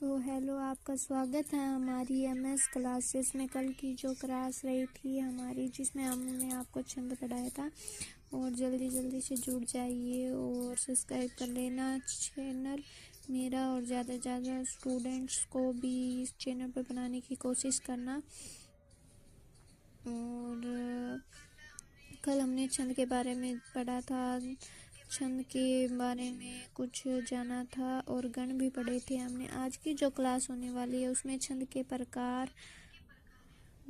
तो हेलो, आपका स्वागत है हमारी एमएस क्लासेस में। कल की जो क्लास रही थी हमारी, जिसमें हमने आपको छंद पढ़ाया था, और जल्दी जल्दी से जुड़ जाइए और सब्सक्राइब कर लेना चैनल मेरा, और ज़्यादा से ज़्यादा स्टूडेंट्स को भी इस चैनल पर बनाने की कोशिश करना। और कल हमने छंद के बारे में पढ़ा था, छंद के बारे में कुछ जाना था और गण भी पढ़े थे हमने। आज की जो क्लास होने वाली है उसमें छंद के प्रकार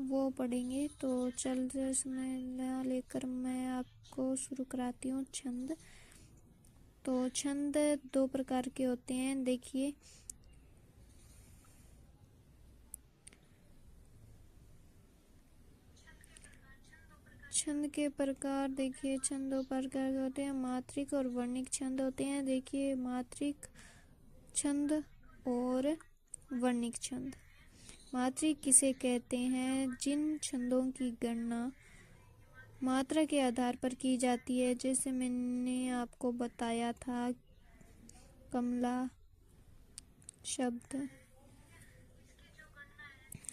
वो पढ़ेंगे। तो चलते समय न लेकर मैं आपको शुरू कराती हूँ छंद। तो छंद दो प्रकार के होते हैं। देखिए, छंद के प्रकार देखिए, छंद दो प्रकार के होते हैं, मात्रिक और वर्णिक छंद होते हैं। देखिए, मात्रिक छंद और वर्णिक छंद। मात्रिक किसे कहते हैं? जिन छंदों की गणना मात्रा के आधार पर की जाती है, जैसे मैंने आपको बताया था कमला शब्द,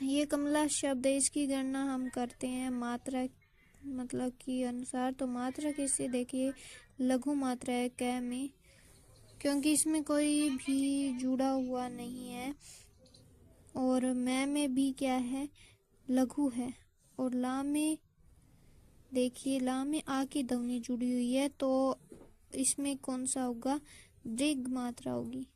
ये कमला शब्द है, इसकी गणना हम करते हैं मात्रा मतलब के अनुसार। तो मात्रा किसे? देखिए, लघु मात्रा है क में, क्योंकि इसमें कोई भी जुड़ा हुआ नहीं है। और मैं में भी क्या है? लघु है। और ला में देखिए, ला में आ की ध्वनि जुड़ी हुई है, तो इसमें कौन सा होगा? दीर्घ मात्रा होगी।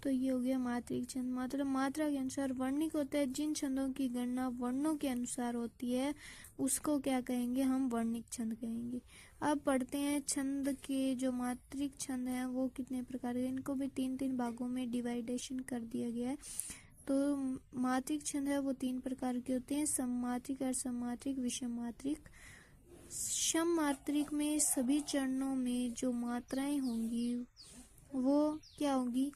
तो ये हो गया मात्रिक छंद। मात्रा के अनुसार वर्णिक होता है। जिन छंदों की गणना वर्णों के अनुसार होती है उसको क्या कहेंगे? हम वर्णिक छंद कहेंगे। अब पढ़ते हैं छंद के जो मात्रिक छंद हैं वो कितने प्रकार के। इनको भी तीन तीन भागों में डिवाइडेशन कर दिया गया है। तो मात्रिक छंद है वो तीन प्रकार के होते हैं: सममात्रिक, अर्धसममात्रिक, विषम मात्रिक। सम मात्रिक में सभी चरणों में जो मात्राएं होंगी वो क्या होगी?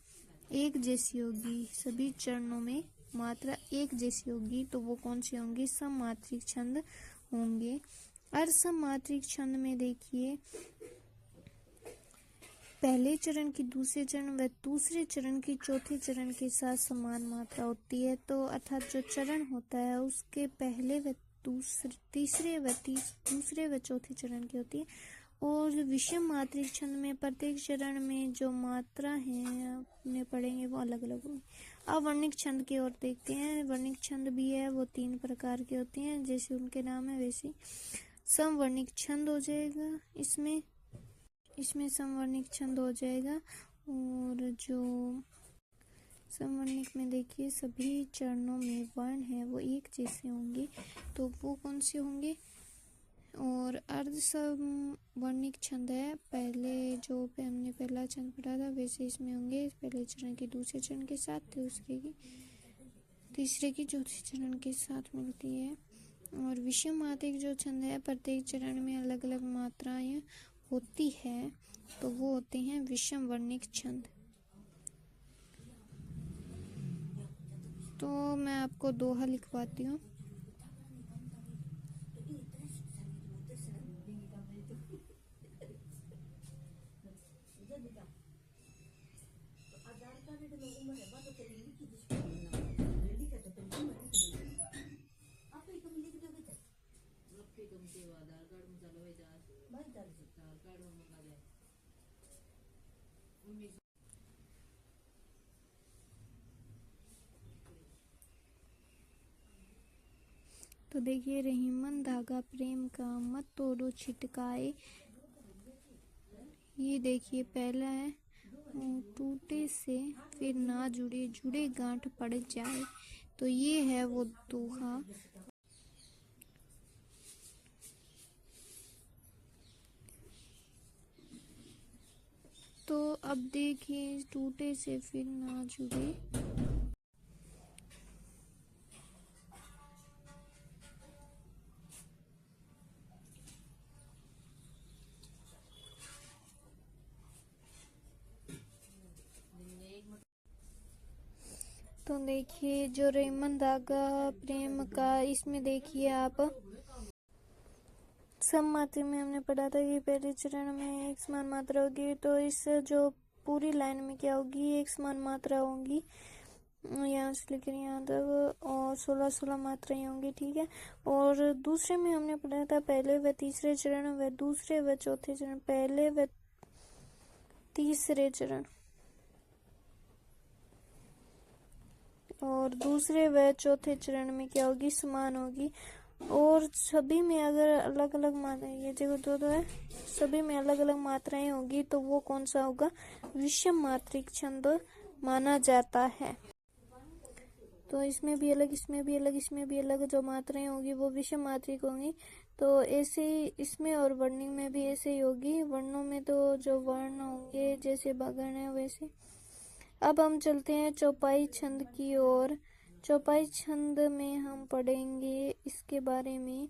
एक जैसी होगी। सभी चरणों में मात्रा एक जैसी होगी, तो वो कौन सी होंगी? सममात्रिक छंद होंगे। अर्धसममात्रिक छंद में देखिए, पहले चरण की दूसरे चरण व दूसरे चरण की चौथे चरण के साथ समान मात्रा होती है। तो अर्थात जो चरण होता है उसके पहले व तीसरे व चौथे चरण की होती है। और विषम मात्रिक छंद में प्रत्येक चरण में जो मात्रा है अपने पढ़ेंगे वो अलग अलग होगी। अब वर्णिक छंद की ओर देखते हैं। वर्णिक छंद भी है वो तीन प्रकार के होते हैं, जैसे उनके नाम है वैसे समवर्णिक छंद हो जाएगा। इसमें समवर्णिक छंद हो जाएगा। और जो समवर्णिक में देखिए, सभी चरणों में वर्ण है वो एक जैसे होंगे, तो वो कौन से होंगे? और अर्धसमवर्णिक छंद है, पहले जो हमने पहला छंद पढ़ा था वैसे इसमें होंगे। पहले चरण की दूसरे चरण के साथ, तीसरे की चौथे चरण के साथ मिलती है। और विषम मात्रिक जो छंद है, प्रत्येक चरण में अलग अलग मात्राएं होती है, तो वो होते हैं विषम वर्णिक छंद। तो मैं आपको दोहा लिखवाती हूँ। तो देखिए, रहीमन धागा प्रेम का मत तोड़ो छिटकाए। ये देखिए, पहला है टूटे से फिर ना जुड़े, जुड़े गांठ पड़ जाए। तो ये है वो दोहा। तो अब देखिए, टूटे से फिर ना जुड़े, तो देखिए जो रहीमन धागा प्रेम का, इसमें देखिए आप सम मात्रा में हमने पढ़ा था कि पहले चरण में एक समान मात्रा होगी, तो इस जो पूरी लाइन में क्या होगी, एक समान मात्रा होंगी, यहाँ से लेकर यहाँ तक, और 16 मात्राएं होंगी, ठीक है। और दूसरे में हमने पढ़ा था पहले व तीसरे चरण व दूसरे व चौथे चरण, पहले व तीसरे चरण और दूसरे व चौथे चरण में क्या होगी, समान होगी। और सभी में अगर अलग अलग मात्रा, ये देखो दो है, सभी में अलग अलग मात्राएं होगी तो वो कौन सा होगा, विषम मात्रिक छंद माना जाता है। तो इसमें भी अलग, इसमें भी अलग, इसमें भी अलग जो मात्राएं होगी वो विषम मात्रिक होंगी। तो ऐसे ही इसमें और वर्णिक में भी ऐसे ही होगी। वर्णों में तो जो वर्ण होंगे जैसे भगण है वैसे। अब हम चलते हैं चौपाई छंद की ओर। चौपाई छंद में हम पढ़ेंगे इसके बारे में।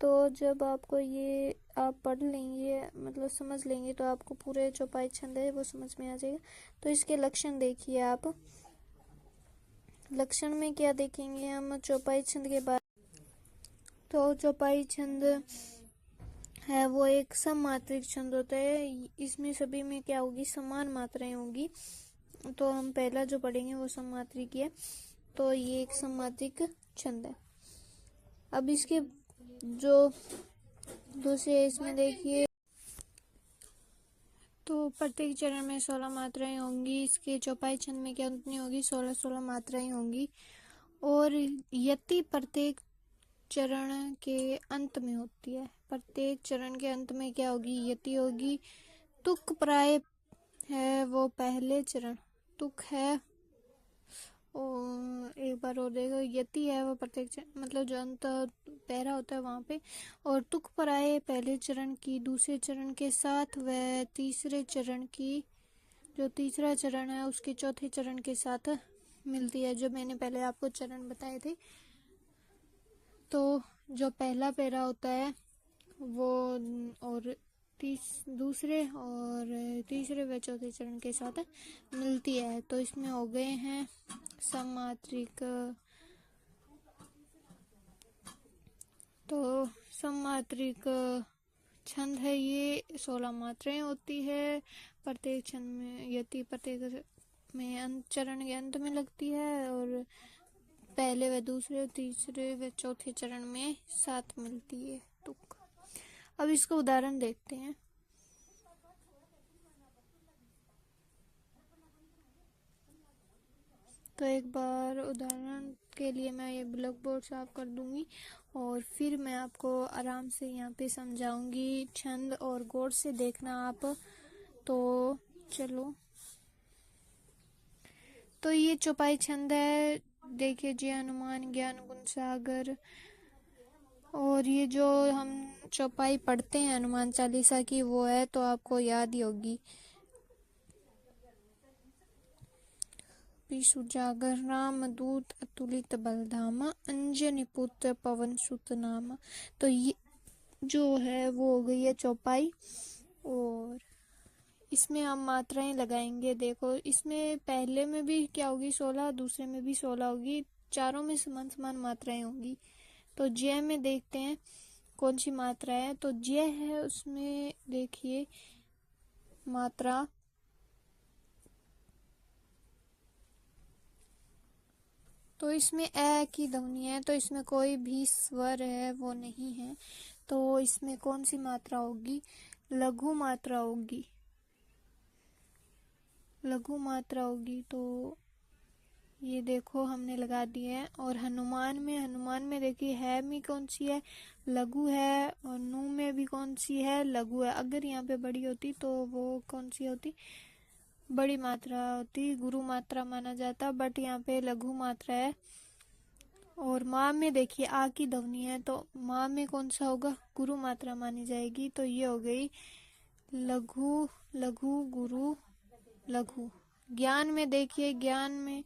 तो जब आपको ये आप पढ़ लेंगे, मतलब समझ लेंगे, तो आपको पूरे चौपाई छंद है वो समझ में आ जाएगा। तो इसके लक्षण देखिए आप। लक्षण में क्या देखेंगे हम चौपाई छंद के बाद। तो चौपाई छंद है वो एक सममात्रिक छंद होता है। इसमें सभी में क्या होगी, समान मात्राएं होगी। तो हम पहला जो पढ़ेंगे वो सममात्रिक है। तो ये एक सममात्रिक छंद है। अब इसके जो दूसरे इसमें देखिए, तो प्रत्येक चरण में 16 मात्राएं होंगी। इसके चौपाई छंद में क्या कितनी होगी, 16 मात्राएं होंगी। और यति प्रत्येक चरण के अंत में होती है। प्रत्येक चरण के अंत में क्या होगी, यति होगी। तुक प्राय है वो पहले चरण, तुक है, और एक बार और देखो, यति है वो प्रत्येक मतलब जो अंत पैरा होता है वहां पे। और तुक प्राय पहले चरण की दूसरे चरण के साथ व तीसरे चरण की, जो तीसरा चरण है उसके चौथे चरण के साथ मिलती है। जो मैंने पहले आपको चरण बताए थे। तो जो पहला पैरा होता है वो और दूसरे और तीसरे व चौथे चरण के साथ मिलती है। तो इसमें हो गए हैं सममात्रिक। तो सममात्रिक छंद है ये, 16 मात्राएं होती है। प्रत्येक छंद में यति प्रत्येक में चरण के अंत में लगती है, और पहले व दूसरे तीसरे व चौथे चरण में साथ मिलती है तुक। अब इसका उदाहरण देखते हैं। तो एक बार उदाहरण के लिए मैं ये ब्लैक बोर्ड साफ कर दूंगी और फिर मैं आपको आराम से यहाँ पे समझाऊंगी छंद, और गौर से देखना आप। तो चलो, तो ये चौपाई छंद है। देखिए जी, हनुमान ज्ञान गुण सागर। और ये जो हम चौपाई पढ़ते हैं हनुमान चालीसा की वो है, तो आपको याद ही होगी। सुजागर राम दूत अतुलित बलधामा, अंजनी पुत्र पवन सुत नामा। तो ये जो है वो हो गई है चौपाई। और इसमें हम मात्राएं लगाएंगे। देखो, इसमें पहले में भी क्या होगी, 16, दूसरे में भी 16 होगी। चारों में समान समान मात्राएं होंगी। तो जय में देखते हैं कौन सी मात्रा है। तो जय है, उसमें देखिए मात्रा, तो इसमें ए की ध्वनि है, तो इसमें कोई भी स्वर है वो नहीं है। तो इसमें कौन सी मात्रा होगी, लघु मात्रा होगी, लघु मात्रा होगी। तो ये देखो हमने लगा दिए है। और हनुमान में देखिए है में कौन सी है, लघु है। और नू में भी कौन सी है, लघु है। अगर यहाँ पे बड़ी होती तो वो कौन सी होती, बड़ी मात्रा होती, गुरु मात्रा माना जाता। बट यहाँ पे लघु मात्रा है। और माँ में देखिए आ की ध्वनि है, तो माँ में कौन सा होगा, गुरु मात्रा मानी जाएगी। तो ये हो गई लघु, लघु, गुरु, लघु। ज्ञान में देखिए, ज्ञान में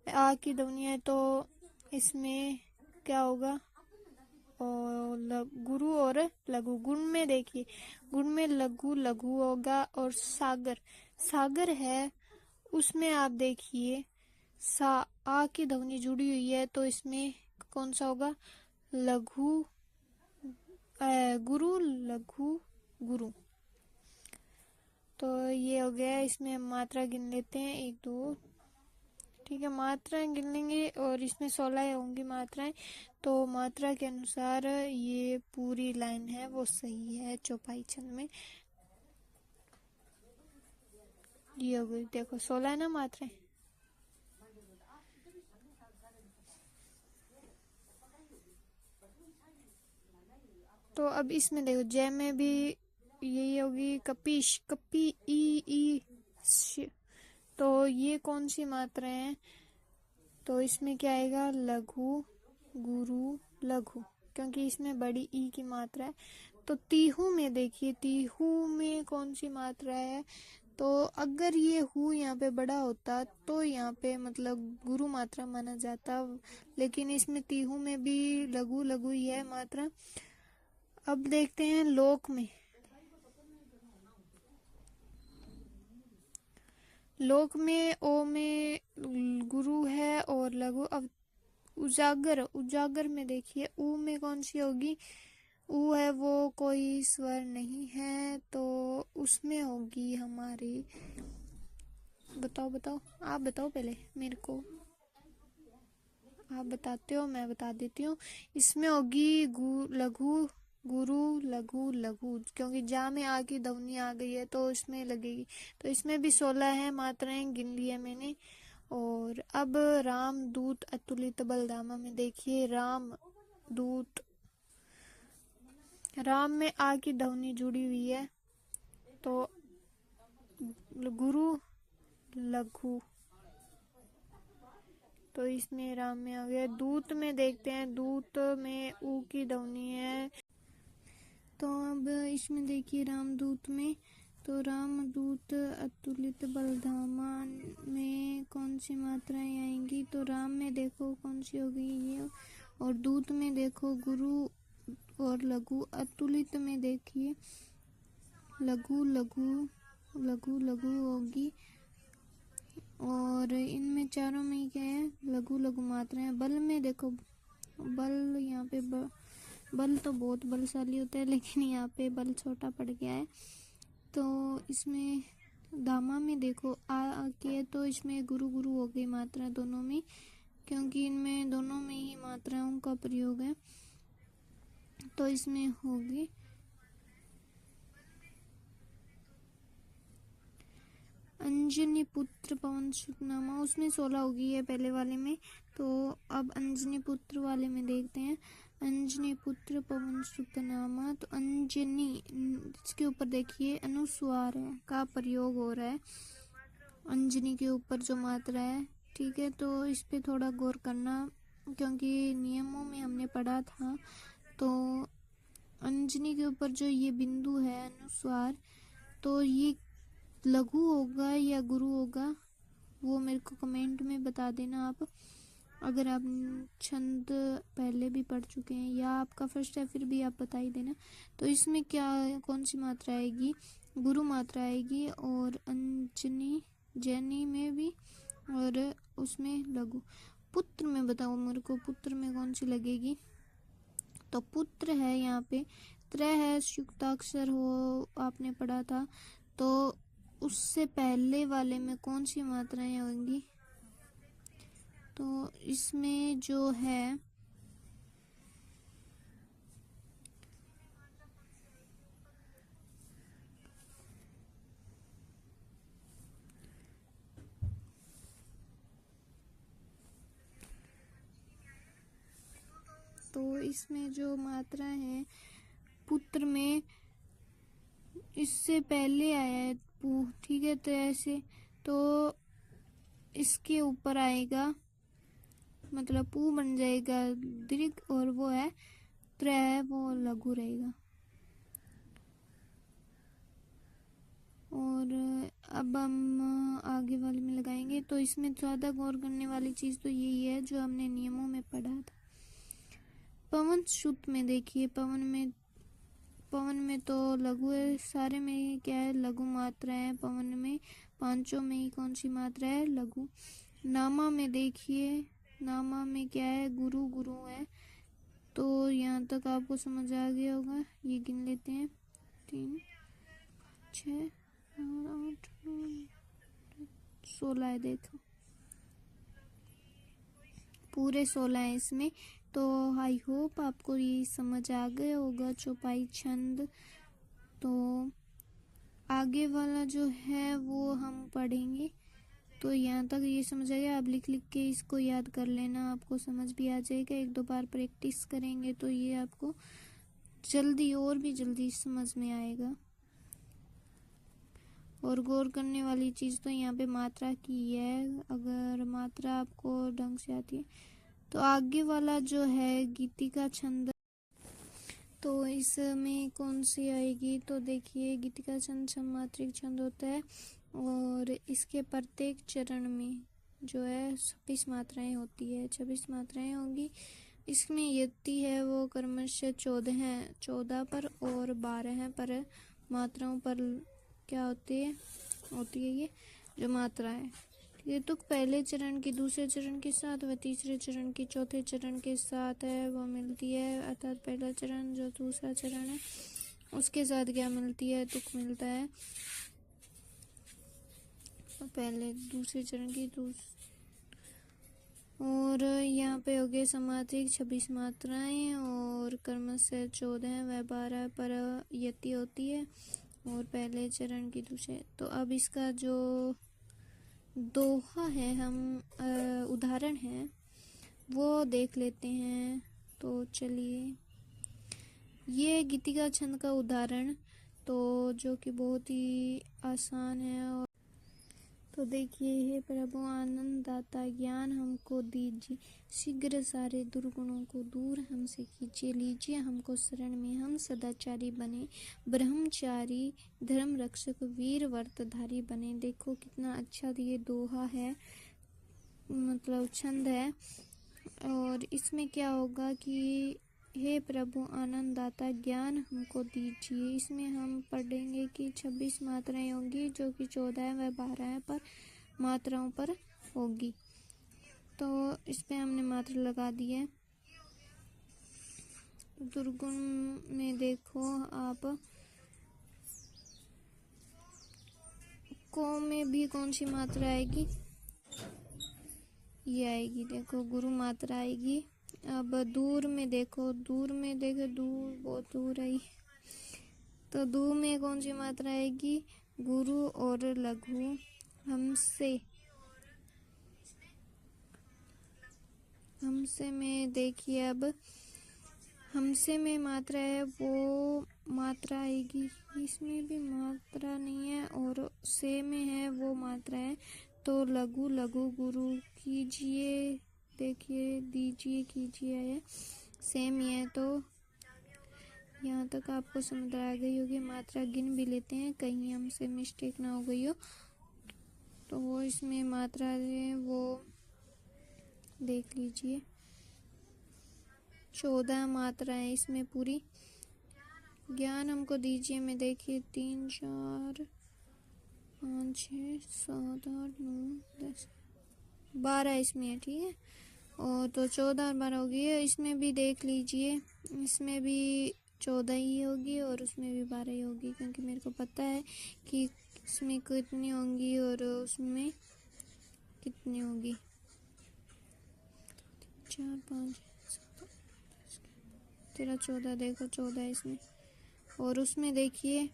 आ की ध्वनि है, तो इसमें क्या होगा, और गुरु और लघु। गुण में देखिए, गुण में लघु, लघु होगा। और सागर, सागर है, उसमें आप देखिए सा आ की ध्वनि जुड़ी हुई है, तो इसमें कौन सा होगा, लघु गुरु लघु गुरु। तो ये हो गया। इसमें मात्रा गिन लेते हैं, 1 2, ठीक है, मात्राएं गिन लेंगे और इसमें 16 होंगी मात्राएं। तो मात्रा के अनुसार ये पूरी लाइन है वो सही है चौपाई छंद में। ये हो गई, देखो 16 है ना मात्राएं। तो अब इसमें देखो जय में भी यही होगी, कपीश कपी ई श। तो ये कौन सी मात्रा है? तो इसमें क्या आएगा? लघु गुरु लघु, क्योंकि इसमें बड़ी ई की मात्रा है। तो तीहू में देखिए, तीहू में कौन सी मात्रा है? तो अगर ये हु यहाँ पे बड़ा होता तो यहाँ पे मतलब गुरु मात्रा माना जाता, लेकिन इसमें तीहू में भी लघु लघु ही है मात्रा। अब देखते हैं लोक में। लोक में ओ में गुरु है और लघु। अब उजागर, उजागर में देखिए ऊ में कौन सी होगी? ऊ है वो कोई स्वर नहीं है, तो उसमें होगी हमारी, बताओ बताओ, आप बताओ पहले मेरे को, आप बताते हो मैं बता देती हूँ। इसमें होगी लघु गुरु लघु लघु, क्योंकि जा में आ की ध्वनि आ गई है तो इसमें लगेगी। तो इसमें भी 16 है मात्राएं, गिन लिया मैंने। और अब राम दूत अतुलित बलधामा में देखिए, राम दूत, राम में आ की ध्वनि जुड़ी हुई है, तो गुरु लघु, तो इसमें राम में आ गया। दूत में देखते हैं, दूत में ऊ की ध्वनि है। तो अब इसमें देखिए रामदूत में, तो रामदूत अतुलित बलधामा में कौन सी मात्राएं आएंगी? तो राम में देखो कौन सी होगी ये, और दूत में देखो गुरु और लघु। अतुलित में देखिए लघु लघु लघु लघु होगी, और इनमें चारों में क्या है? लघु लघु मात्राएं। बल में देखो, बल यहाँ पे बल तो बहुत बलशाली होता है, लेकिन यहाँ पे बल छोटा पड़ गया है। तो इसमें धामा में देखो आ के, तो इसमें गुरु गुरु हो गई मात्रा दोनों में, क्योंकि इनमें दोनों में ही मात्राओं का प्रयोग है। तो इसमें होगी अंजनी पुत्र पवन सुत नामा, उसमें 16 होगी है पहले वाले में। तो अब अंजनी पुत्र वाले में देखते हैं, अंजनी पुत्र पवन सुत नामा। तो अंजनी, इसके ऊपर देखिए अनुस्वार है का प्रयोग हो रहा है, अंजनी के ऊपर जो मात्रा है, ठीक है। तो इस पे थोड़ा गौर करना, क्योंकि नियमों में हमने पढ़ा था। तो अंजनी के ऊपर जो ये बिंदु है अनुस्वार, तो ये लघु होगा या गुरु होगा, वो मेरे को कमेंट में बता देना आप, अगर आप छंद पहले भी पढ़ चुके हैं या आपका फर्स्ट है फिर भी आप बता ही देना। तो इसमें क्या कौन सी मात्रा आएगी? गुरु मात्रा आएगी, और अंजनी जैनी में भी, और उसमें लघु। पुत्र में बताओ मेरे को, पुत्र में कौन सी लगेगी? तो पुत्र है यहाँ पे त्र है, युक्ताक्षर हो आपने पढ़ा था, तो उससे पहले वाले में कौन सी मात्राएं होंगी? तो इसमें जो है तो इसमें जो मात्रा है पुत्र में, इससे पहले आया है पू, ठीक है। तो ऐसे तो इसके ऊपर आएगा, मतलब पू बन जाएगा दीर्घ, और वो है त्र है वो लघु रहेगा। और अब हम आगे वाले में लगाएंगे। तो इसमें ज़्यादा गौर करने वाली चीज़ तो यही है जो हमने नियमों में पढ़ा था। पवन सुत में देखिए, पवन में तो लघु है, सारे में ही क्या है? लघु मात्रा है। पवन में पांचों में ही कौन सी मात्रा है? लघु। नामा में देखिए, नामा में क्या है? गुरु गुरु है, तो यहाँ तक आपको समझ आ गया होगा। ये गिन लेते हैं, 3 6 8 9 16 है। देखो पूरे 16 है इसमें। तो आई होप आपको ये समझ आ गया होगा चौपाई छंद। तो आगे वाला जो है वो हम पढ़ेंगे। तो यहाँ तक ये समझ आ गया। आप लिख लिख के इसको याद कर लेना, आपको समझ भी आ जाएगा। 1-2 बार प्रैक्टिस करेंगे तो ये आपको जल्दी और भी जल्दी समझ में आएगा। और गौर करने वाली चीज़ तो यहाँ पे मात्रा की है। अगर मात्रा आपको ढंग से आती है तो आगे वाला जो है गीतिका छंद, तो इसमें कौन सी आएगी? तो देखिए गीतिका छंद सममात्रिक छंद होता है और इसके प्रत्येक चरण में जो है 26 मात्राएं होती है। 26 मात्राएं होंगी। इसमें यति है वो क्रमशः 14 पर और 12 पर मात्राओं पर क्या होती है ये जो मात्रा है। ये तो पहले चरण की दूसरे चरण के साथ व तीसरे चरण की चौथे चरण के साथ है वो मिलती है। अर्थात पहला चरण जो दूसरा चरण है उसके साथ क्या मिलती है? तुक मिलता है। पहले दूसरे चरण की और यहाँ पे हो गए समात्रिक 26 मात्राएं और क्रमशः 14 व 12 पर यति होती है और पहले चरण की दूसरे। तो अब इसका जो दोहा है, हम उदाहरण है वो देख लेते हैं। तो चलिए, ये गीतिका छंद का उदाहरण तो जो कि बहुत ही आसान है। और तो देखिए, हे प्रभु आनंद दाता ज्ञान हमको दीजिए, शीघ्र सारे दुर्गुणों को दूर हमसे कीजिए, लीजिए हमको शरण में, हम सदाचारी बने, ब्रह्मचारी धर्म रक्षक वीर व्रतधारी बने। देखो कितना अच्छा ये दोहा है, मतलब छंद है। और इसमें क्या होगा कि हे प्रभु आनंद दाता ज्ञान हमको दीजिए। इसमें हम पढ़ेंगे कि 26 मात्राएं होंगी जो कि 14 व 12 पर मात्राओं पर होगी। तो इस पे हमने मात्रा लगा दी है। दुर्गुण में देखो आप, को में भी कौन सी मात्रा आएगी? ये आएगी, देखो गुरु मात्रा आएगी। अब दूर में देखो, दूर बहुत दूर आई। तो दू में कौन सी मात्रा आएगी? गुरु और लघु। हमसे में देखिए, अब हमसे में मात्रा है वो मात्रा आएगी। इसमें भी मात्रा नहीं है और से में है वो मात्रा है। तो लघु गुरु कीजिए, देखिए दीजिए कीजिए है सेम ही है। तो यहाँ तक आपको समझ आ गई होगी। मात्रा गिन भी लेते हैं कहीं हमसे मिस्टेक ना हो गई हो। तो वो इसमें मात्रा है वो देख लीजिए, 14 मात्रा है इसमें पूरी। ज्ञान हमको दीजिए में देखिए 3 4 5 6 7 8 9 10 12 इसमें है, ठीक है। और तो 14 और 12 होगी। इसमें भी देख लीजिए, इसमें भी 14 ही होगी और उसमें भी 12 ही होगी, क्योंकि मेरे को पता है कि इसमें कितनी होंगी और उसमें कितनी होगी। 4 5 7 13 14, देखो 14 इसमें। और उसमें देखिए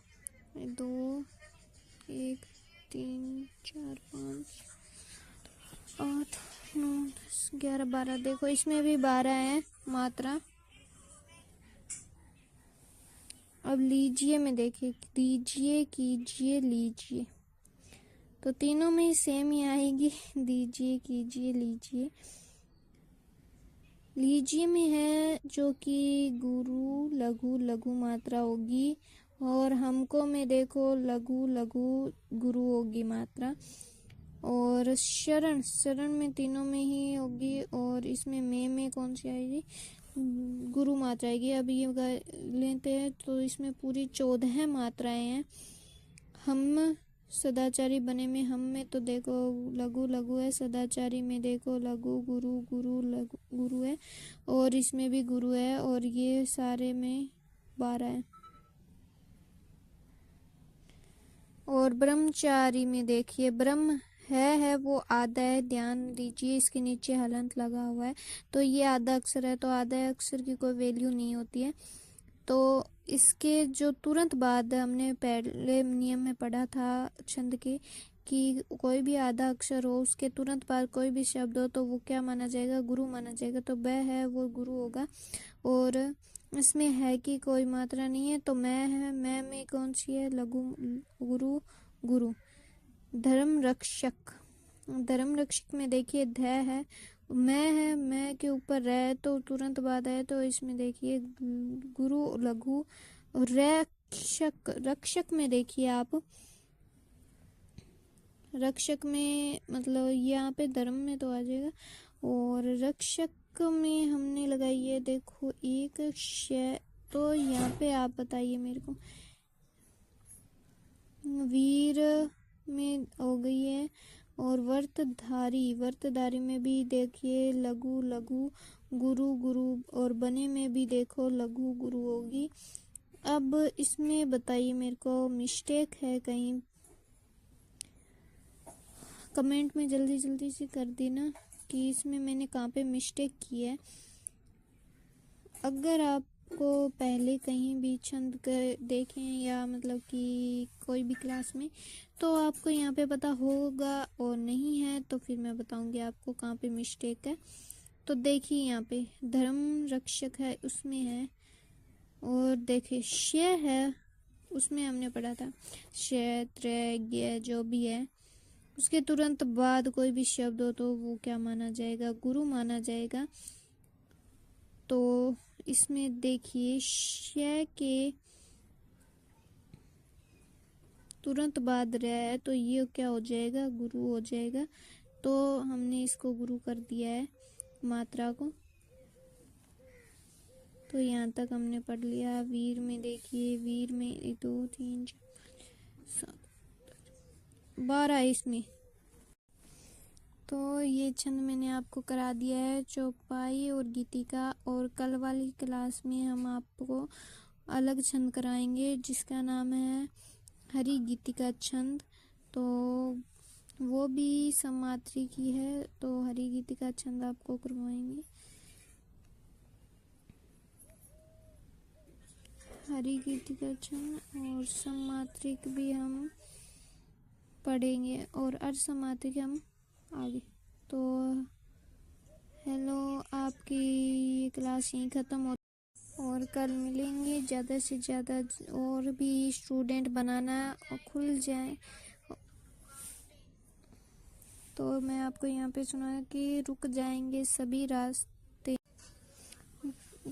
2 1 3 4 5 8 9 10 11 12, देखो इसमें भी 12 है मात्रा। अब लीजिए में देखिए, दीजिए कीजिए लीजिए, तो तीनों में ही सेम ही आएगी। दीजिए कीजिए लीजिए। लीजिए में है जो कि गुरु लघु मात्रा होगी और हमको में देखो लघु गुरु होगी मात्रा। और शरण में तीनों में ही होगी और इसमें में कौन सी आएगी? गुरु मात्रा आएगी। अब ये लेते हैं तो इसमें पूरी 14 मात्राएं हैं। हम सदाचारी बने में हम में तो देखो लघु लघु है, सदाचारी में देखो लघु गुरु गुरु लघु गुरु है, और इसमें भी गुरु है, और ये सारे में 12 है। और ब्रह्मचारी में देखिए ब्रह्म है वो आधा है, ध्यान दीजिए इसके नीचे हलंत लगा हुआ है, तो ये आधा अक्षर है, तो आधा अक्षर की कोई वैल्यू नहीं होती है। तो इसके जो तुरंत बाद हमने पहले नियम में पढ़ा था छंद के कि कोई भी आधा अक्षर हो उसके तुरंत बाद कोई भी शब्द हो तो वो क्या माना जाएगा, गुरु माना जाएगा। तो ब है वो गुरु होगा। और इसमें है कि कोई मात्रा नहीं है, तो मैं है, मैं में कौन सी है, लघु गुरु गुरु। धर्म रक्षक, धर्म रक्षक में देखिए ध है, मैं है, मैं के ऊपर रह तो तुरंत बाद है, तो इसमें देखिए गुरु लघु। रक्षक, रक्षक में देखिए आप, रक्षक में मतलब यहाँ पे धर्म में तो आ जाएगा, और रक्षक में हमने लगाई है देखो एक श, तो यहाँ पे आप बताइए मेरे को। वीर में हो गई है, और वर्तधारी, वर्तधारी में भी देखिए लघु लघु गुरु गुरु, और बने में भी देखो लघु गुरु होगी। अब इसमें बताइए मेरे को मिस्टेक है कहीं, कमेंट में जल्दी जल्दी से कर देना कि इसमें मैंने कहाँ पे मिस्टेक की है। अगर आपको पहले कहीं भी छंद देखें या मतलब कि कोई भी क्लास में, तो आपको यहाँ पे पता होगा, और नहीं है तो फिर मैं बताऊंगी आपको कहाँ पे मिस्टेक है। तो देखिए यहाँ पे धर्म रक्षक है उसमें है, और देखिए श है उसमें हमने पढ़ा था क्षेत्र जो भी है, उसके तुरंत बाद कोई भी शब्द हो तो वो क्या माना जाएगा, गुरु माना जाएगा। तो इसमें देखिए श के तुरंत बाद रह है, तो ये क्या हो जाएगा, गुरु हो जाएगा। तो हमने इसको गुरु कर दिया है मात्रा को। तो यहाँ तक हमने पढ़ लिया। वीर में देखिए, वीर में 2 3 4 7 12 इसमें। तो ये छंद मैंने आपको करा दिया है चौपाई और गीतिका, और कल वाली क्लास में हम आपको अलग छंद कराएंगे जिसका नाम है हरि गीतिका छंद। तो वो भी समात्री की है, तो हरि गीतिका छंद आपको करवाएंगे। हरि गीतिका छंद और समात्रिक भी हम पढ़ेंगे, और अर्धसमात्रिक हम आगे। तो हेलो, आपकी ये क्लास यहीं ख़त्म हो, और कल मिलेंगे। ज़्यादा से ज़्यादा और भी स्टूडेंट बनाना और खुल जाए। तो मैं आपको यहाँ पे सुना कि रुक जाएंगे सभी रास्ते।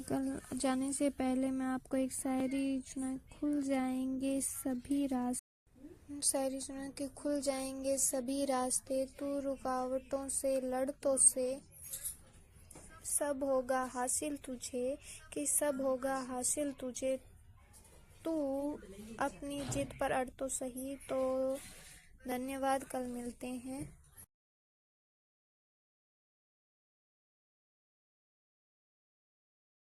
कल जाने से पहले मैं आपको एक शायरी सुना, खुल जाएंगे सभी रास्ते। शायरी सुना कि खुल जाएंगे सभी रास्ते, तू रुकावटों से लड़तों से, सब होगा हासिल तुझे, कि सब होगा हासिल तुझे, तू अपनी जिद पर अड़ तो सही। तो धन्यवाद, कल मिलते हैं।